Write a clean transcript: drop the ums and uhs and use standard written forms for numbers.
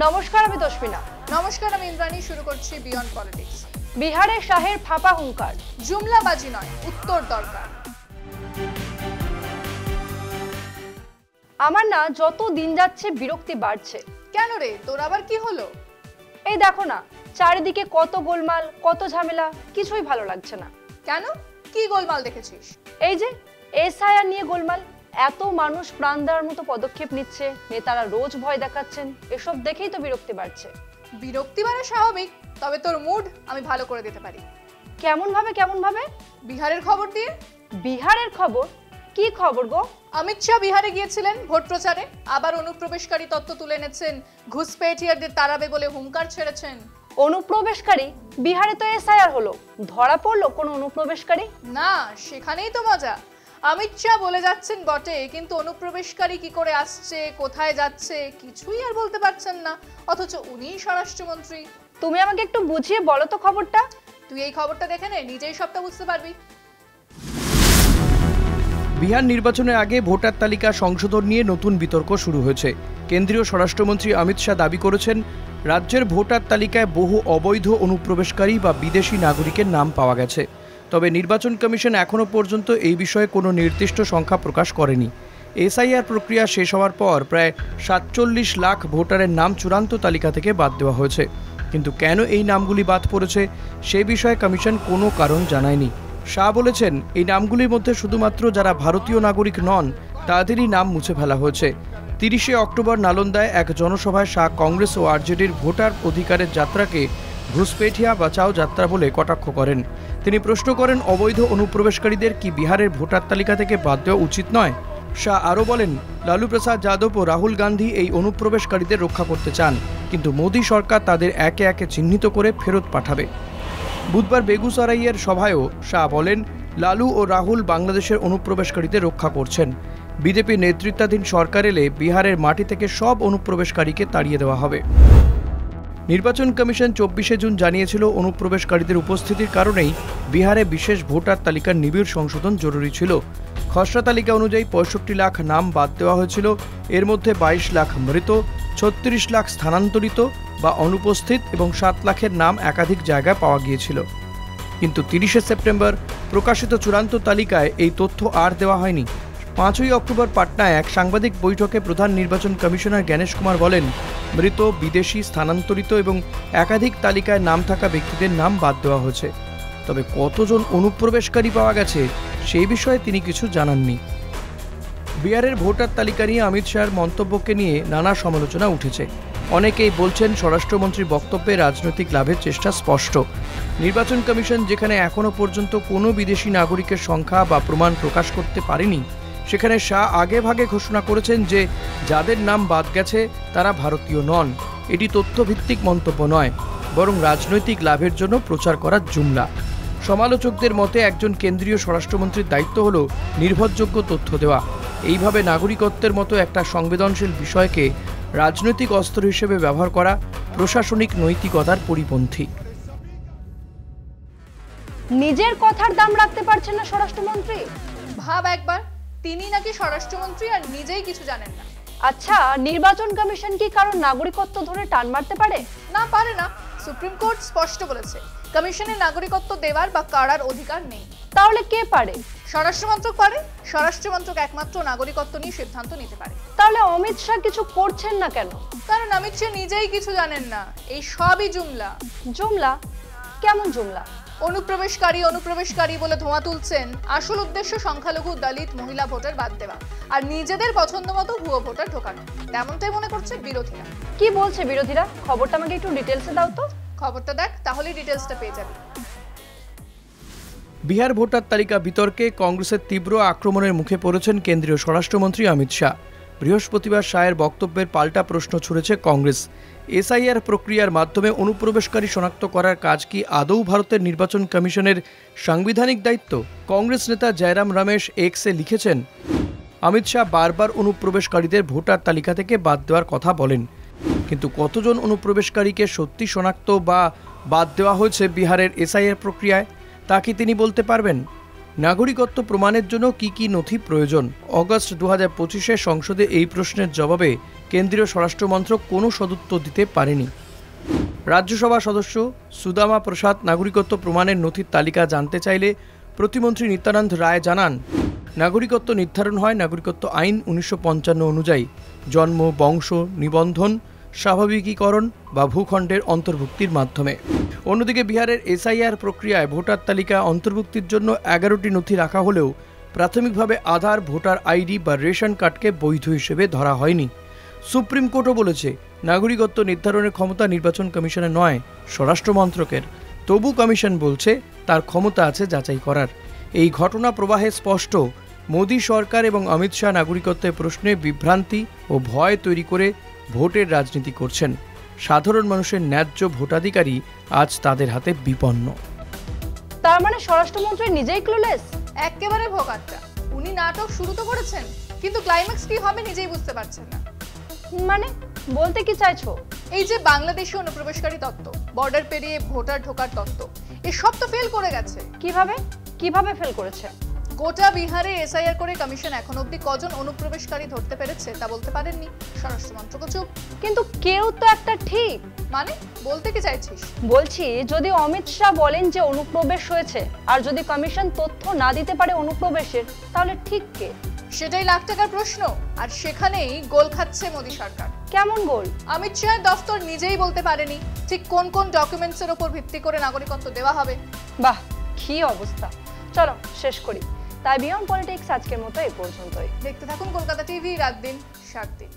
নমস্কার, আমি তস্মিনা। নমস্কার, আমি ইন্দ্রাণী। শুরু করছি বিয়ন্ড পলিটিক্স। বিহারে শাহের ফাঁপা হুঙ্কার, জুমলাবাজি নয়, উত্তর দরকার। আমার না যত দিন যাচ্ছে বিরক্তি বাড়ছে। কেন রে, তোর আবার কি হলো? এই দেখো না, চারিদিকে কত গোলমাল, কত ঝামেলা, কিছুই ভালো লাগছে না। কেন, কি গোলমাল দেখেছিস? এই যে এসআইআর নিয়ে গোলমাল, এত মানুষ প্রাণ দেওয়ার মতো পদক্ষেপ নিচ্ছে, নেতারা রোজ ভয় দেখাচ্ছেন, এসব দেখেই তো বিরক্তি বাড়ছে। বিরক্তি বাড়া স্বাভাবিক, তবে তোর মুড আমি ভালো করে দিতে পারি। কেমন ভাবে? বিহারের খবর দিয়ে। বিহারের খবর? কি খবর গো? অমিত শাহ বিহারে গিয়েছিলেন ভোট প্রচারে, আবার অনুপ্রবেশকারী তত্ত্ব তুলে এনেছেন, ঘুষপেঠিয়ারদের তাড়াবে বলে হুঙ্কার ছেড়েছেন। অনুপ্রবেশকারী? বিহারে তো এসআইআর হলো, ধরা পড়লো কোন অনুপ্রবেশকারী? না, সেখানেই তো মজা। অমিত শাহ বলে যাচ্ছেন বটে, কিন্তু অনুপ্রবেশকারী কি করে আসছে, কোথায় যাচ্ছে, কিছুই আর বলতে পারছেন না, অথচ উনিই স্বরাষ্ট্রমন্ত্রী। তুমি আমাকে একটু বুঝিয়ে বলো তো খবরটা। তুই এই খবরটা দেখে নে, নিজেই সবটা বুঝতে পারবি। বিহার নির্বাচনের আগে ভোটার তালিকা সংশোধন নিয়ে নতুন বিতর্ক শুরু হয়েছে। কেন্দ্রীয় স্বরাষ্ট্রমন্ত্রী অমিত শাহ দাবি করেছেন, রাজ্যের ভোটার তালিকায় বহু অবৈধ অনুপ্রবেশকারী বা বিদেশি নাগরিকের নাম পাওয়া গেছে। তবে নির্বাচন কমিশন এখনও পর্যন্ত এই বিষয়ে কোনো নির্দিষ্ট সংখ্যা প্রকাশ করেনি। এসআইআর প্রক্রিয়া শেষ হওয়ার পর প্রায় ৪৭ লাখ ভোটারের নাম চূড়ান্ত তালিকা থেকে বাদ দেওয়া হয়েছে, কিন্তু কেন এই নামগুলি বাদ পড়েছে সে বিষয়ে কমিশন কোনো কারণ জানায়নি। শাহ বলেছেন, এই নামগুলির মধ্যে শুধুমাত্র যারা ভারতীয় নাগরিক নন তাদেরই নাম মুছে ফেলা হয়েছে। ৩০শে অক্টোবর নালন্দায় এক জনসভায় শাহ কংগ্রেস ও আরজেডির ভোটার অধিকারের যাত্রাকে ঘুষপেঠিয়া বাঁচাও যাত্রা বলে কটাক্ষ করেন। তিনি প্রশ্ন করেন, অবৈধ অনুপ্রবেশকারীদের কি বিহারের ভোটার তালিকা থেকে বাদ দেওয়া উচিত নয়? শাহ আরও বলেন, লালু প্রসাদ যাদব ও রাহুল গান্ধী এই অনুপ্রবেশকারীদের রক্ষা করতে চান, কিন্তু মোদী সরকার তাদের একে একে চিহ্নিত করে ফেরত পাঠাবে। বুধবার বেগুসরাইয়ের সভায়ও শাহ বলেন, লালু ও রাহুল বাংলাদেশের অনুপ্রবেশকারীদের রক্ষা করছেন। বিজেপি নেতৃত্বাধীন সরকার এলে বিহারের মাটি থেকে সব অনুপ্রবেশকারীকে তাড়িয়ে দেওয়া হবে। নির্বাচন কমিশন ২৪শে জুন জানিয়েছিল, অনুপ্রবেশকারীদের উপস্থিতির কারণেই বিহারে বিশেষ ভোটার তালিকার নিবিড় সংশোধন জরুরি ছিল। খসড়া তালিকা অনুযায়ী ৬৫ লাখ নাম বাদ দেওয়া হয়েছিল। এর মধ্যে ২২ লাখ মৃত, ৩৬ লাখ স্থানান্তরিত বা অনুপস্থিত এবং ৭ লাখের নাম একাধিক জায়গায় পাওয়া গিয়েছিল। কিন্তু ৩০শে সেপ্টেম্বর প্রকাশিত চূড়ান্ত তালিকায় এই তথ্য আর দেওয়া হয়নি। ৫ই অক্টোবর পাটনায় এক সাংবাদিক বৈঠকে প্রধান নির্বাচন কমিশনার জ্ঞানেশ কুমার বলেন, মৃত, বিদেশি, স্থানান্তরিত এবং একাধিক তালিকায় নাম থাকা ব্যক্তিদের নাম বাদ দেওয়া হয়েছে। তবে কতজন অনুপ্রবেশকারী পাওয়া গেছে সেই বিষয়ে তিনি কিছু জানাননি। বিহারের ভোটার তালিকা নিয়ে অমিত শাহের মন্তব্যকে নিয়ে নানা সমালোচনা উঠেছে। অনেকেই বলছেন, স্বরাষ্ট্রমন্ত্রীর বক্তব্যে রাজনৈতিক লাভের চেষ্টা স্পষ্ট। নির্বাচন কমিশন যেখানে এখনও পর্যন্ত কোনো বিদেশি নাগরিকের সংখ্যা বা প্রমাণ প্রকাশ করতে পারেনি, সেখানে শাহ আগেভাগে ঘোষণা করেছেন যে যাদের নাম বাদ গেছে তারা ভারতীয় নন। এটি তথ্যভিত্তিক মন্তব্য নয়, বরং রাজনৈতিক লাভের জন্য প্রচার করার জুমলা। সমালোচকদের মতে, একজন কেন্দ্রীয় স্বরাষ্ট্রমন্ত্রীর দায়িত্ব হল নির্ভরযোগ্য তথ্য দেওয়া। এইভাবে নাগরিকত্বের মতো একটা সংবেদনশীল বিষয়কে রাজনৈতিক অস্ত্র হিসেবে ব্যবহার করা প্রশাসনিক নৈতিকতার পরিপন্থী। নিজের কথার দাম রাখতে পারছেন না স্বরাষ্ট্রমন্ত্রী? ভাব একবার, তিনি নাকি স্বরাষ্ট্রমন্ত্রী আর নিজেই কিছু জানেন না। আচ্ছা, নির্বাচন কমিশন কি কারণ নাগরিকত্ব ধরে টান মারতে পারে? না, পারে না। সুপ্রিম কোর্ট স্পষ্ট বলেছে, কমিশনের নাগরিকত্ব দেওয়ার বা কাড়ার অধিকার নেই। তাহলে কে পারে? স্বরাষ্ট্রমন্ত্রক পারে। স্বরাষ্ট্রমন্ত্রক একমাত্র নাগরিকত্ব নিয়ে সিদ্ধান্ত নিতে পারে। তাহলে অমিত শাহ কিছু করছেন না কেন? কারণ অমিত শাহ নিজেই কিছু জানেন না। এই সবই জুমলা। জুমলা? কেমন জুমলা? অনুপ্রবেশকারী বলে ধোঁয়া তুলছেন। আসল উদ্দেশ্য সংখ্যালঘু, দলিত, মহিলা ভোটার বাদ দেওয়া আর নিজেদের পছন্দ মতো ভুয়ো ভোটার ঢোকানো, তেমনটাই মনে করছে বিরোধীরা। কি বলছে বিরোধীরা? খবরটা আমাকে একটু ডিটেলসে দাও তো। খবরটা দেখ, তাহলেই ডিটেলসটা পেয়ে যাবি। বিহার ভোটার তালিকা বিতর্কে কংগ্রেসের তীব্র আক্রমণের মুখে পড়েছেন কেন্দ্রীয় স্বরাষ্ট্রমন্ত্রী অমিত শাহ। বৃহস্পতিবার শাহের বক্তব্যের পাল্টা প্রশ্ন ছুড়েছে কংগ্রেস। এসআইআর প্রক্রিয়ার মাধ্যমে অনুপ্রবেশকারী শনাক্ত করার কাজ কি আদৌ ভারতের নির্বাচন কমিশনের সাংবিধানিক দায়িত্ব? কংগ্রেস নেতা জয়রাম রমেশ এক্সে লিখেছেন, অমিত শাহ বারবার অনুপ্রবেশকারীদের ভোটার তালিকা থেকে বাদ দেওয়ার কথা বলেন, কিন্তু কতজন অনুপ্রবেশকারীকে সত্যি শনাক্ত বা বাদ দেওয়া হয়েছে বিহারের এসআইআর প্রক্রিয়ায় তা কি তিনি বলতে পারবেন? নাগরিকত্ব প্রমাণের জন্য কি কি নথি প্রয়োজন? অগস্ট 2025-এ সংসদে এই প্রশ্নের জবাবে কেন্দ্রীয় স্বরাষ্ট্র মন্ত্রক কোনো সদুত্তর দিতে পারেনি। রাজ্যসভা সদস্য সুদামা প্রসাদ নাগরিকত্ব প্রমাণের নথির তালিকা জানতে চাইলে প্রতিমন্ত্রী নিত্যানন্দ রায় জানান, নাগরিকত্ব নির্ধারণ হয় নাগরিকত্ব আইন 1955 অনুযায়ী জন্ম, বংশ, নিবন্ধন, স্বাভাবিকীকরণ বা ভূখণ্ডের অন্তর্ভুক্তির মাধ্যমে। অন্যদিকে বিহারের এসআইআর প্রক্রিয়ায় ভোটার তালিকা অন্তর্ভুক্তির জন্য 11টি নথি রাখা হলেও প্রাথমিকভাবে আধার, ভোটার আইডি বা রেশন কার্ডকে বৈধ হিসেবে ধরা হয়নি। সুপ্রিম কোর্টও বলেছে নাগরিকত্ব নির্ধারণের ক্ষমতা নির্বাচন কমিশনের নয়, স্বরাষ্ট্র মন্ত্রকের। তবু কমিশন বলছে তার ক্ষমতা আছে যাচাই করার। এই ঘটনা প্রবাহে স্পষ্ট মোদী সরকার এবং অমিত শাহ নাগরিকত্বের প্রশ্নে বিভ্রান্তি ও ভয় তৈরি করে ভোটের রাজনীতি করছেন। সাধারণ মানুষের ন্যায্য ভোটাধিকারই আজ তাদের হাতে বিপন্ন। তার মানে স্বরাষ্ট্রমন্ত্রী নিজেই ক্লুলেস? একেবারে ভোগাট্টা। উনি নাটক শুরু তো করেছেন, কিন্তু ক্লাইম্যাক্স কি হবে নিজেই বুঝতে পারছেন না। মানে বলতে কি চাইছো? এই যে বাংলাদেশি অনুপ্রবেশকারী তত্ত্ব, বর্ডার পেরিয়ে ভোটার ঢোকার তত্ত্ব, এসব তো ফেল করে গেছে। কিভাবে ফেল করেছে? গোটা বিহারে এসআইআর করে কমিশন এখন অবধি কজন অনুপ্রবেশকারী ধরতে পেরেছে তা বলতে পারেননি। স্বরাষ্ট্র মন্ত্রক চুপ। কিন্তু কেউ তো একটা ঠিক। মানে বলতে কি চাইছিস? বলছি, যদি অমিত শাহ বলেন যে অনুপ্রবেশ হয়েছে আর যদি কমিশন তথ্য না দিতে পারে অনুপ্রবেশের, তাহলে ঠিক কে? সেটাই লাখ টাকার প্রশ্ন। আর সেখানেই গোল খাচ্ছে মোদী সরকার। কেমন গোল? অমিত শাহের দফতর নিজেই বলতে পারেনি ঠিক কোন কোন ডকুমেন্টসের উপর ভিত্তি করে নাগরিকত্ব দেওয়া হবে। বাহ, কি অবস্থা! চলো শেষ করি। তাই বিয়ন্ড পলিটিক্স আজকের মতো এই পর্যন্তই। দেখতে থাকুন কলকাতা টিভি, রাত দিন 7 দিন।